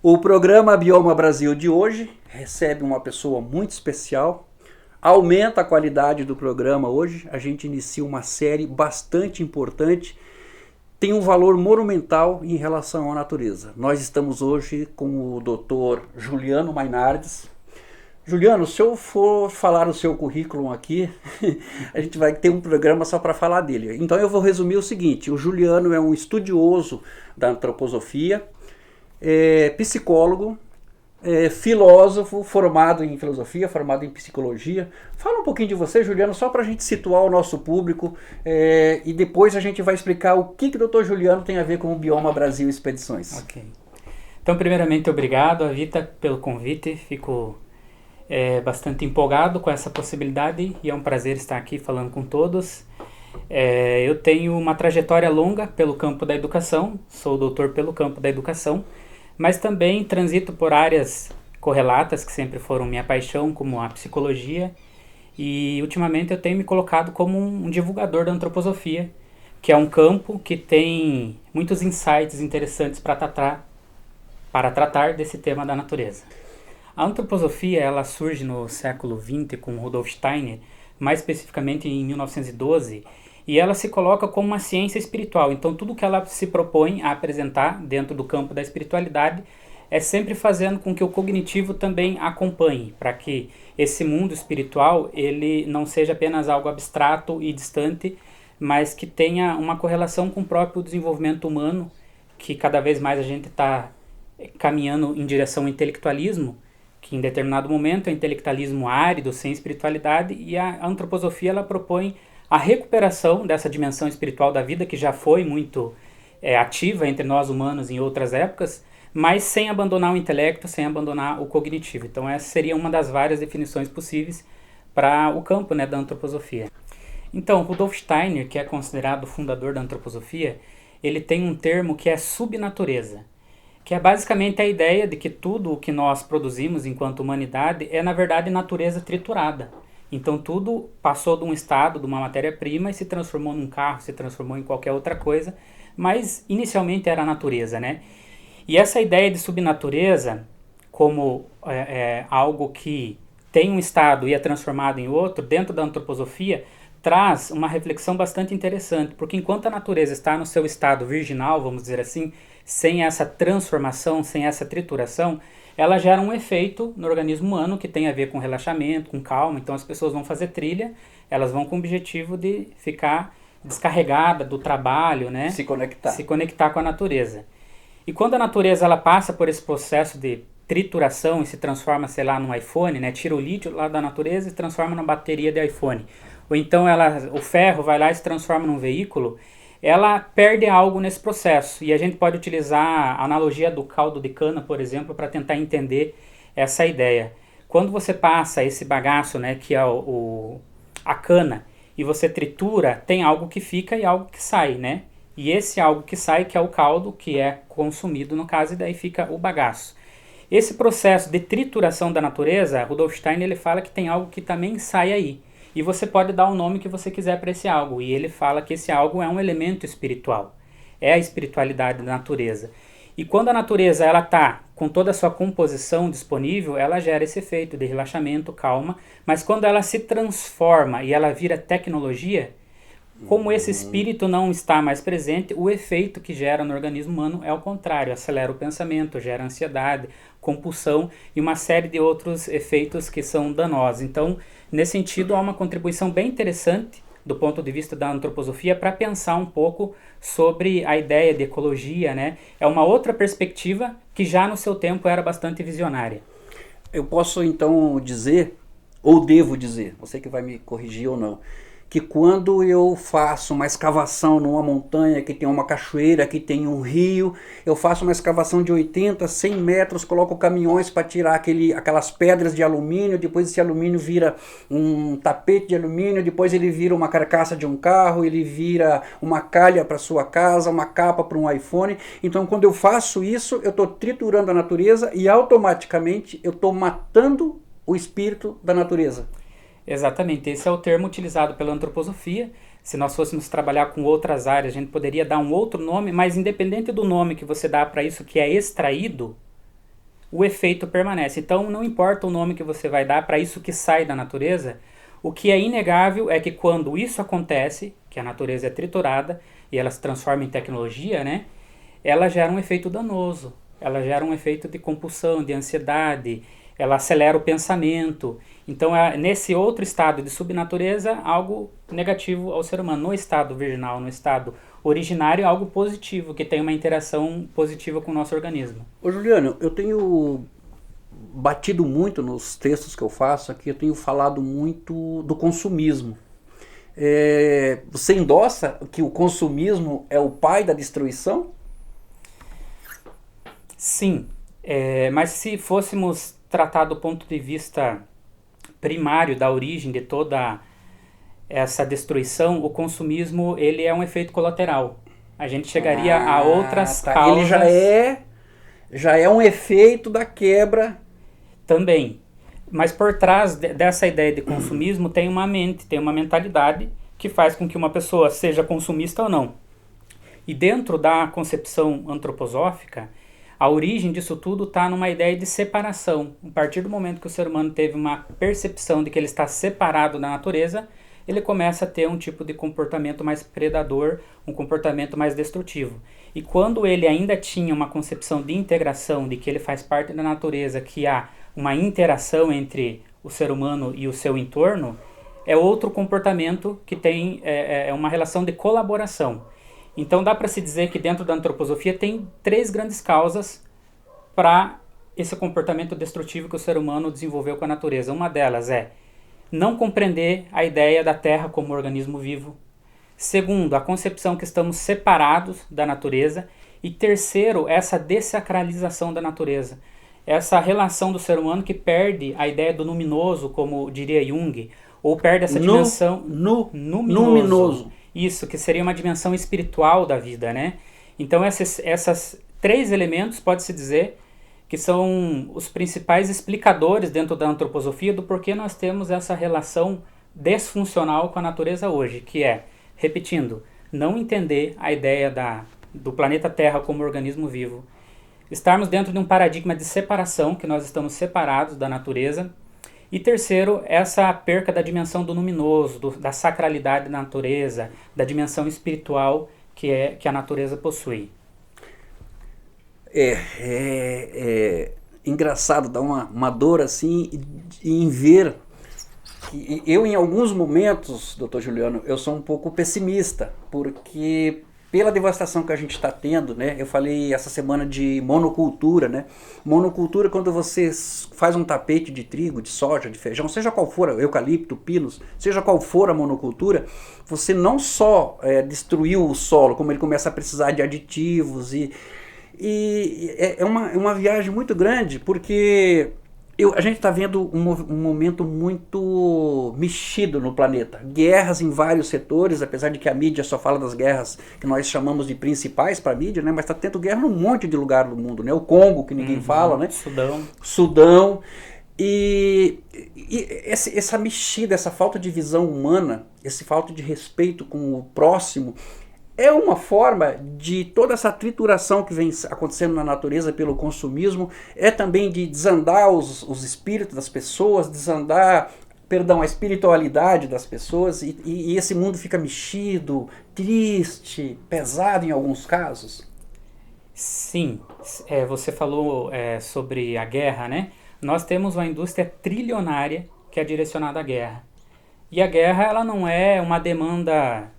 O programa Bioma Brasil de hoje recebe uma pessoa muito especial, aumenta a qualidade do programa hoje, a gente inicia uma série bastante importante, tem um valor monumental em relação à natureza. Nós estamos hoje com o Dr. Juliano Mainardes. Juliano, se eu for falar o seu currículo aqui, a gente vai ter um programa só para falar dele. Então eu vou resumir o seguinte: o Juliano é um estudioso da antroposofia, psicólogo, filósofo, formado em filosofia, formado em psicologia. Fala um pouquinho de você, Juliano, só para a gente situar o nosso público, e depois a gente vai explicar o que o Dr. Juliano tem a ver com o Bioma Brasil Expedições. Ok. Então, primeiramente, obrigado, Avita, pelo convite. Fico bastante empolgado com essa possibilidade e é um prazer estar aqui falando com todos. Eu tenho uma trajetória longa pelo campo da educação, sou doutor pelo campo da educação, mas também transito por áreas correlatas que sempre foram minha paixão, como a psicologia, e ultimamente eu tenho me colocado como um divulgador da antroposofia, que é um campo que tem muitos insights interessantes para tratar desse tema da natureza. A antroposofia ela surge no século XX com Rudolf Steiner, mais especificamente em 1912, e ela se coloca como uma ciência espiritual. Então tudo que ela se propõe a apresentar dentro do campo da espiritualidade é sempre fazendo com que o cognitivo também acompanhe, para que esse mundo espiritual ele não seja apenas algo abstrato e distante, mas que tenha uma correlação com o próprio desenvolvimento humano, que cada vez mais a gente está caminhando em direção ao intelectualismo, que em determinado momento é intelectualismo árido, sem espiritualidade, e a antroposofia ela propõe a recuperação dessa dimensão espiritual da vida, que já foi muito ativa entre nós humanos em outras épocas, mas sem abandonar o intelecto, sem abandonar o cognitivo. Então essa seria uma das várias definições possíveis para o campo, da antroposofia. Então, Rudolf Steiner, que é considerado o fundador da antroposofia, ele tem um termo que é subnatureza, que é basicamente a ideia de que tudo o que nós produzimos enquanto humanidade é, na verdade, natureza triturada. Então tudo passou de um estado, de uma matéria-prima, e se transformou num carro, se transformou em qualquer outra coisa, mas inicialmente era a natureza, E essa ideia de subnatureza, como algo que tem um estado e é transformado em outro, dentro da antroposofia, traz uma reflexão bastante interessante, porque enquanto a natureza está no seu estado virginal, vamos dizer assim, sem essa transformação, sem essa trituração, ela gera um efeito no organismo humano que tem a ver com relaxamento, com calma. Então as pessoas vão fazer trilha, elas vão com o objetivo de ficar descarregada do trabalho, se conectar com a natureza. E quando a natureza ela passa por esse processo de trituração e se transforma, sei lá, num iPhone, tira o lítio lá da natureza e se transforma numa bateria de iPhone. Ou então o ferro vai lá e se transforma num veículo, ela perde algo nesse processo. E a gente pode utilizar a analogia do caldo de cana, por exemplo, para tentar entender essa ideia. Quando você passa esse bagaço, que é a cana, e você tritura, tem algo que fica e algo que sai, E esse algo que sai, que é o caldo, que é consumido no caso, e daí fica o bagaço. Esse processo de trituração da natureza, Rudolf Steiner ele fala que tem algo que também sai aí. E você pode dar o nome que você quiser para esse algo. E ele fala que esse algo é um elemento espiritual. É a espiritualidade da natureza. E quando a natureza está com toda a sua composição disponível, ela gera esse efeito de relaxamento, calma. Mas quando ela se transforma e ela vira tecnologia, como esse espírito não está mais presente, o efeito que gera no organismo humano é o contrário. Acelera o pensamento, gera ansiedade, compulsão e uma série de outros efeitos que são danosos. Então, nesse sentido, há uma contribuição bem interessante do ponto de vista da antroposofia para pensar um pouco sobre a ideia de ecologia, É uma outra perspectiva que já no seu tempo era bastante visionária. Eu posso então dizer, ou devo dizer, você que vai me corrigir ou não, que quando eu faço uma escavação numa montanha que tem uma cachoeira, que tem um rio, eu faço uma escavação de 80, 100 metros, coloco caminhões para tirar aquelas pedras de alumínio, depois esse alumínio vira um tapete de alumínio, depois ele vira uma carcaça de um carro, ele vira uma calha para sua casa, uma capa para um iPhone. Então quando eu faço isso, eu estou triturando a natureza e automaticamente eu estou matando o espírito da natureza. Exatamente, esse é o termo utilizado pela antroposofia. Se nós fôssemos trabalhar com outras áreas, a gente poderia dar um outro nome, mas independente do nome que você dá para isso que é extraído, o efeito permanece. Então não importa o nome que você vai dar para isso que sai da natureza, o que é inegável é que quando isso acontece, que a natureza é triturada e ela se transforma em tecnologia, né, ela gera um efeito danoso, ela gera um efeito de compulsão, de ansiedade, ela acelera o pensamento. Então, nesse outro estado de subnatureza, algo negativo ao ser humano. No estado virginal, no estado originário, algo positivo, que tem uma interação positiva com o nosso organismo. Ô Juliano, eu tenho batido muito nos textos que eu faço aqui, eu tenho falado muito do consumismo. Você endossa que o consumismo é o pai da destruição? Sim, mas se fôssemos tratar do ponto de vista primário da origem de toda essa destruição, o consumismo ele é um efeito colateral. A gente chegaria a outras causas. Ele já é um efeito da quebra. Também. Mas por trás dessa ideia de consumismo tem uma mente, tem uma mentalidade que faz com que uma pessoa seja consumista ou não. E dentro da concepção antroposófica, a origem disso tudo está numa ideia de separação. A partir do momento que o ser humano teve uma percepção de que ele está separado da natureza, ele começa a ter um tipo de comportamento mais predador, um comportamento mais destrutivo. E quando ele ainda tinha uma concepção de integração, de que ele faz parte da natureza, que há uma interação entre o ser humano e o seu entorno, é outro comportamento que tem uma relação de colaboração. Então dá para se dizer que dentro da antroposofia tem 3 grandes causas para esse comportamento destrutivo que o ser humano desenvolveu com a natureza. Uma delas é não compreender a ideia da Terra como organismo vivo. Segundo, a concepção que estamos separados da natureza. E terceiro, essa dessacralização da natureza. Essa relação do ser humano que perde a ideia do luminoso, como diria Jung, ou perde essa dimensão luminoso. Isso, que seria uma dimensão espiritual da vida, né? Então essas 3 elementos, pode-se dizer, que são os principais explicadores dentro da antroposofia do porquê nós temos essa relação desfuncional com a natureza hoje, que é, repetindo, não entender a ideia do planeta Terra como organismo vivo, estarmos dentro de um paradigma de separação, que nós estamos separados da natureza, e terceiro, essa perca da dimensão do luminoso, da sacralidade da natureza, da dimensão espiritual que a natureza possui. É engraçado, dá uma dor assim em ver que eu em alguns momentos, doutor Juliano, eu sou um pouco pessimista, porque pela devastação que a gente está tendo, né? Eu falei essa semana de monocultura, né? Monocultura, quando você faz um tapete de trigo, de soja, de feijão, seja qual for, eucalipto, pinos, seja qual for a monocultura, você não só destruiu o solo, como ele começa a precisar de aditivos e é uma viagem muito grande, porque a gente está vendo um momento muito mexido no planeta. Guerras em vários setores, apesar de que a mídia só fala das guerras que nós chamamos de principais para a mídia, né? Mas está tendo guerra num monte de lugar do mundo, né? O Congo, que ninguém fala, né? Sudão. E essa mexida, essa falta de visão humana, esse falta de respeito com o próximo, é uma forma de toda essa trituração que vem acontecendo na natureza pelo consumismo, é também de desandar os espíritos das pessoas, desandar, a espiritualidade das pessoas, e esse mundo fica mexido, triste, pesado em alguns casos. Sim, você falou sobre a guerra, né? Nós temos uma indústria trilionária que é direcionada à guerra. E a guerra, ela não é uma demanda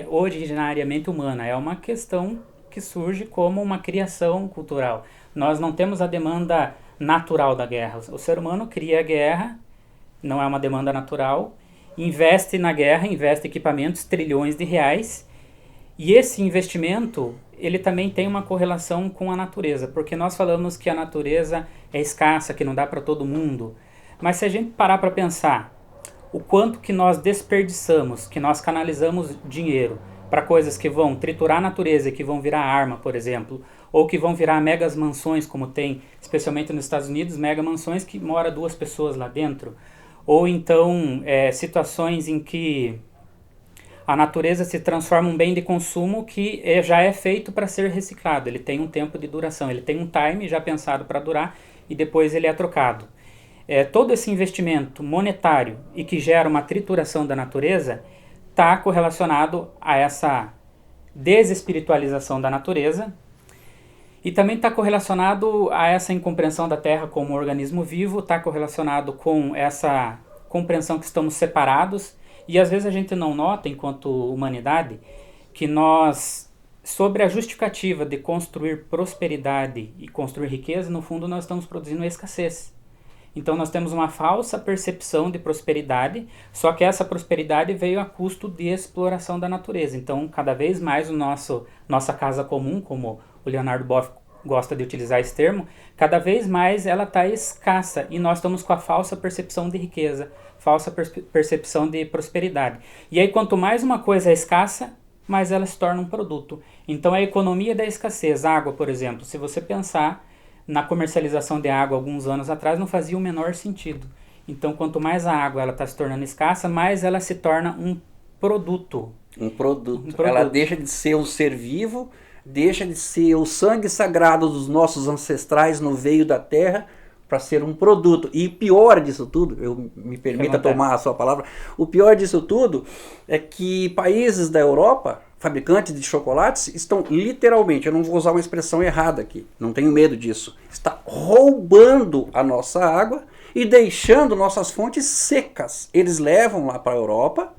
originariamente humana, é uma questão que surge como uma criação cultural. Nós não temos a demanda natural da guerra. O ser humano cria a guerra, não é uma demanda natural, investe na guerra, investe em equipamentos, trilhões de reais, e esse investimento, ele também tem uma correlação com a natureza, porque nós falamos que a natureza é escassa, que não dá para todo mundo, mas se a gente parar para pensar, o quanto que nós desperdiçamos, que nós canalizamos dinheiro para coisas que vão triturar a natureza e que vão virar arma, por exemplo, ou que vão virar megas mansões, como tem, especialmente nos Estados Unidos, mega mansões que mora 2 pessoas lá dentro, ou então situações em que A natureza se transforma em um bem de consumo que já é feito para ser reciclado. Ele tem um tempo de duração, ele tem um time já pensado para durar e depois ele é trocado. Todo esse investimento monetário e que gera uma trituração da natureza está correlacionado a essa desespiritualização da natureza e também está correlacionado a essa incompreensão da Terra como um organismo vivo, está correlacionado com essa compreensão que estamos separados e às vezes a gente não nota, enquanto humanidade, que nós, sobre a justificativa de construir prosperidade e construir riqueza, no fundo nós estamos produzindo escassez. Então nós temos uma falsa percepção de prosperidade, só que essa prosperidade veio a custo de exploração da natureza. Então cada vez mais nossa casa comum, como o Leonardo Boff gosta de utilizar esse termo, cada vez mais ela está escassa e nós estamos com a falsa percepção de riqueza, falsa percepção de prosperidade. E aí quanto mais uma coisa é escassa, mais ela se torna um produto. Então a economia da escassez, água por exemplo, se você pensar na comercialização de água alguns anos atrás não fazia o menor sentido. Então, quanto mais a água está se tornando escassa, mais ela se torna um produto. Um produto. Ela deixa de ser um ser vivo, deixa de ser o sangue sagrado dos nossos ancestrais no veio da terra para ser um produto. E pior disso tudo, eu me permita tomar a sua palavra, o pior disso tudo é que países da Europa, fabricantes de chocolates, estão literalmente, eu não vou usar uma expressão errada aqui, não tenho medo disso, está roubando a nossa água e deixando nossas fontes secas. Eles levam lá para a Europa,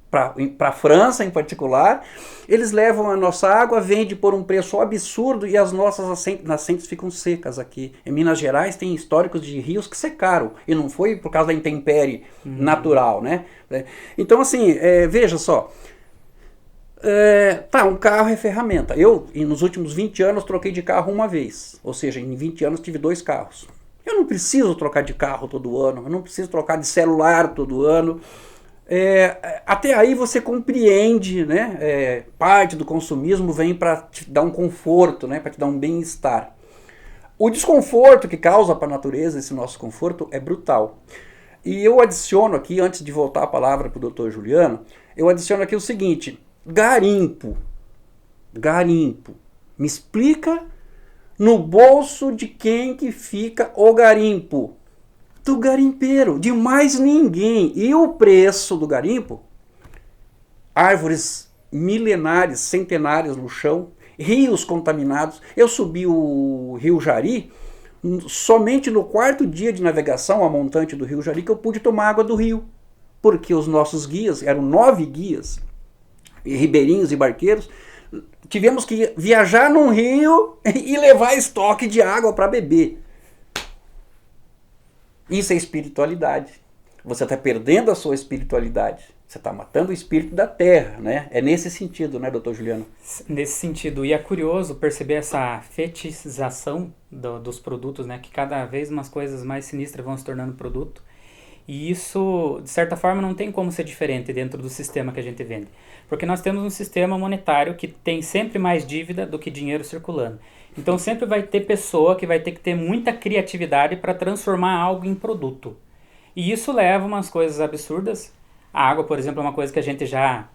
para a França em particular, eles levam a nossa água, vendem por um preço absurdo e as nossas nascentes ficam secas aqui. Em Minas Gerais tem históricos de rios que secaram, e não foi por causa da intempérie natural, né? Então assim, veja só, um carro é ferramenta. Eu, nos últimos 20 anos, troquei de carro uma vez. Ou seja, em 20 anos tive 2 carros. Eu não preciso trocar de carro todo ano. Eu não preciso trocar de celular todo ano. Até aí você compreende, né? Parte do consumismo vem para te dar um conforto, né? Para te dar um bem-estar. O desconforto que causa para a natureza esse nosso conforto é brutal. E eu adiciono aqui, antes de voltar a palavra para o Dr. Juliano, eu adiciono aqui o seguinte: garimpo. Me explica no bolso de quem que fica o garimpo? Do garimpeiro, de mais ninguém. E o preço do garimpo? Árvores milenares, centenárias no chão, rios contaminados. Eu subi o Rio Jari, somente no 4º dia de navegação, a montante do Rio Jari, que eu pude tomar água do rio. Porque os nossos guias, eram 9 guias, ribeirinhos e barqueiros, tivemos que viajar num rio e levar estoque de água para beber. Isso é espiritualidade. Você está perdendo a sua espiritualidade. Você está matando o espírito da terra, né? É nesse sentido, né, doutor Juliano? Nesse sentido. E é curioso perceber essa fetichização dos produtos, né? Que cada vez umas coisas mais sinistras vão se tornando produto. E isso, de certa forma, não tem como ser diferente dentro do sistema que a gente vende. Porque nós temos um sistema monetário que tem sempre mais dívida do que dinheiro circulando. Então sempre vai ter pessoa que vai ter que ter muita criatividade para transformar algo em produto. E isso leva umas coisas absurdas. A água, por exemplo, é uma coisa que a gente já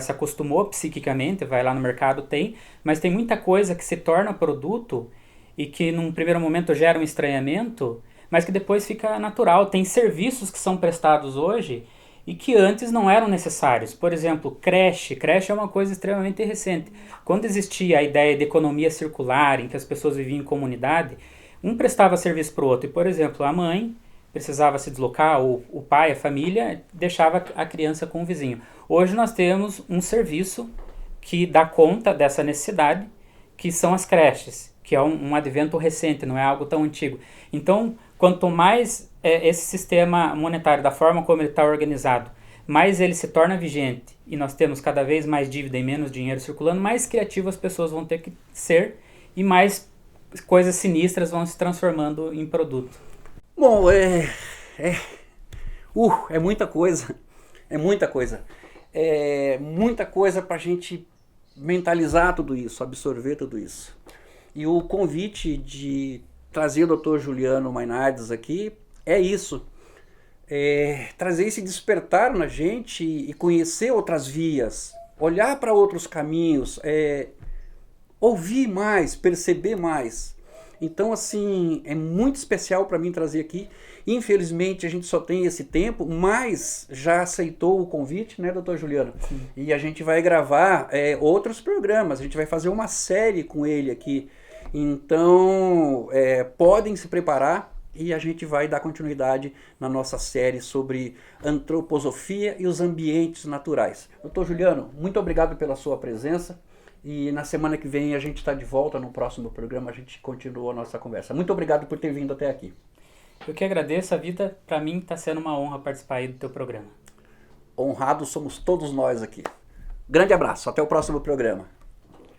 se acostumou psiquicamente, vai lá no mercado, tem. Mas tem muita coisa que se torna produto e que num primeiro momento gera um estranhamento, mas que depois fica natural. Tem serviços que são prestados hoje e que antes não eram necessários. Por exemplo, creche. Creche é uma coisa extremamente recente. Quando existia a ideia de economia circular, em que as pessoas viviam em comunidade, um prestava serviço para o outro. E, por exemplo, a mãe precisava se deslocar, ou o pai, a família, deixava a criança com o vizinho. Hoje nós temos um serviço que dá conta dessa necessidade, que são as creches, que é um advento recente, não é algo tão antigo. Então, quanto mais esse sistema monetário, da forma como ele está organizado, mais ele se torna vigente e nós temos cada vez mais dívida e menos dinheiro circulando, mais criativas as pessoas vão ter que ser e mais coisas sinistras vão se transformando em produto. Bom, é muita coisa. É muita coisa. É muita coisa para a gente mentalizar tudo isso, absorver tudo isso. E o convite de trazer o Dr. Juliano Mainardes aqui é isso. trazer esse despertar na gente e conhecer outras vias, olhar para outros caminhos, ouvir mais, perceber mais. Então, assim, é muito especial para mim trazer aqui. Infelizmente, a gente só tem esse tempo, mas já aceitou o convite, né, doutor Juliano? Sim. E a gente vai gravar outros programas, a gente vai fazer uma série com ele aqui. Então, podem se preparar e a gente vai dar continuidade na nossa série sobre antroposofia e os ambientes naturais. Doutor Juliano, muito obrigado pela sua presença. E na semana que vem a gente está de volta no próximo programa, a gente continua a nossa conversa. Muito obrigado por ter vindo até aqui. Eu que agradeço, a Vita. Para mim está sendo uma honra participar aí do teu programa. Honrados somos todos nós aqui. Grande abraço, até o próximo programa.